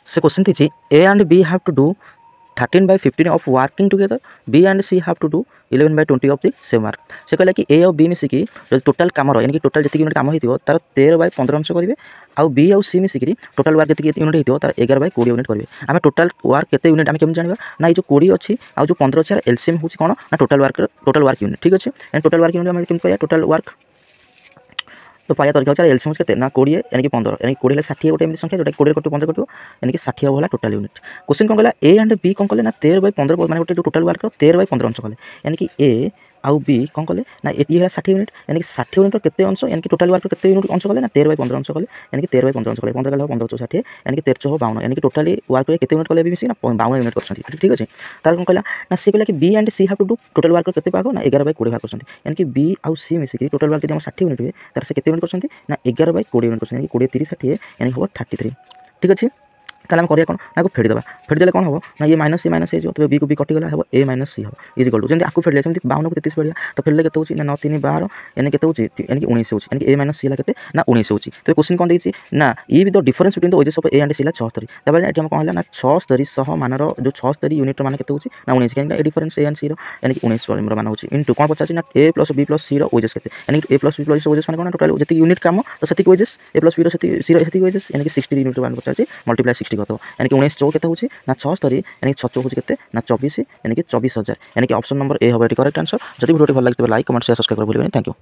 से क्वेश्चन थी A and B have to do 13/15 of working together B and C have to do 11/20 of the same work से कहला कि ए और B मिसिकी जो टोटाल काम यानी कि टोटाल जी यूनिट काम हो तार 13/15 अंश करेंगे आउ बी आउ सी मिसिकी टोटाल वर्क जी यूनिट हो तार 11/20 यूनिट करेंगे आम टोटाल वर्क केते यूनिट आम केमी जाना ना ये जो 20 अच्छी आउ जो 15 अच्छी एलसीएम हूँ कौन ना टोटाल वर्क यूनिट ठीक अच्छे एंड टोटाल वर्क यूनिट आम केमी कह टोटाल वर्क तो पाया तरीका होता है एलसीएम के ना 20 यानी कि 15 यानी 20 60 गोटे एमती संख्या जो 20 कटो 15 कटो यानी कि 60 वाला टोटाल यूनिट क्वेश्चन कौन कहला ए एंड बी कौन कले ना 13/15 माने गोटे जो टोटाल वर्क 13/15 अंश कले यानी कि ए आउ बी कौन कले ना ये है 60 यूनिट यानी कि 60 यूनिट केते अंश यानी कि टोटाल वर्क केते यूनिट अंश कले ना 13/15 अंश कले यानी कि 13/15 अंश कले 15 कले 15 60 यानी कि 1352 यानी कि टोटाली वर्क केते यूनिट कले भी मिसी ना 52 यूनिट करछन ठीक अछि तार कौन कहला ना सी कहला कि B and C have to do total work केते भाग ना 11/20 भाग करछन यानी कि बी आउ सी मिसी कि टोटाल वर्क जदि हम 60 यूनिट हुए तार से केते यूनिट करछन ना 11/20 यूनिट करछन यानी 20 30 60 यानी हो 33 ठीक अछि ताले हम करिया कोन ना को फेडी देले कोन हो ना ये माइनस ए जो तो बी को बी कटि गला हो ए माइनस सी हो इज इक्वल टू जेंति आकु फेडले जेंति 52 को 33 बढ़िया तो फेडले केते होची ना 9 3 12 यानी केते होची यानी कि 19 होची यानी कि ए माइनस सी ला केते ना 19 होची तो क्वेश्चन कोन देछि ना ये भी the difference between the wages of A and C ला 76 तबे एठी हम कोन हला ना 76 सह मानर जो 76 यूनिट माने केते होची ना 19 यानी कि डिफरेंस ए एंड सी रो यानी कि 19 वाला मान होची इनटू कोन पचाची ना ए प्लस बी प्लस सी रो वेजेस केते यानी कि ए प्लस बी प्लस वेजेस माने कोन टोटल जति यूनिट काम तो सति वेजेस ए प्लस बी रो सति सी रो सति वेजेस यानी कि 60 यूनिट मान पचाची मल्टीप्लाई 60 करतो यानी कि 19 चौ केते होची ना 76 यानी कि 6 होची केते ना 24 यानी कि 24000 यानी कि ऑप्शन नंबर ए होबे करेक्ट आंसर जति वीडियो भल लागितो लाइक कमेंट शेयर सब्सक्राइब कर भूलिबेनी थैंक यू।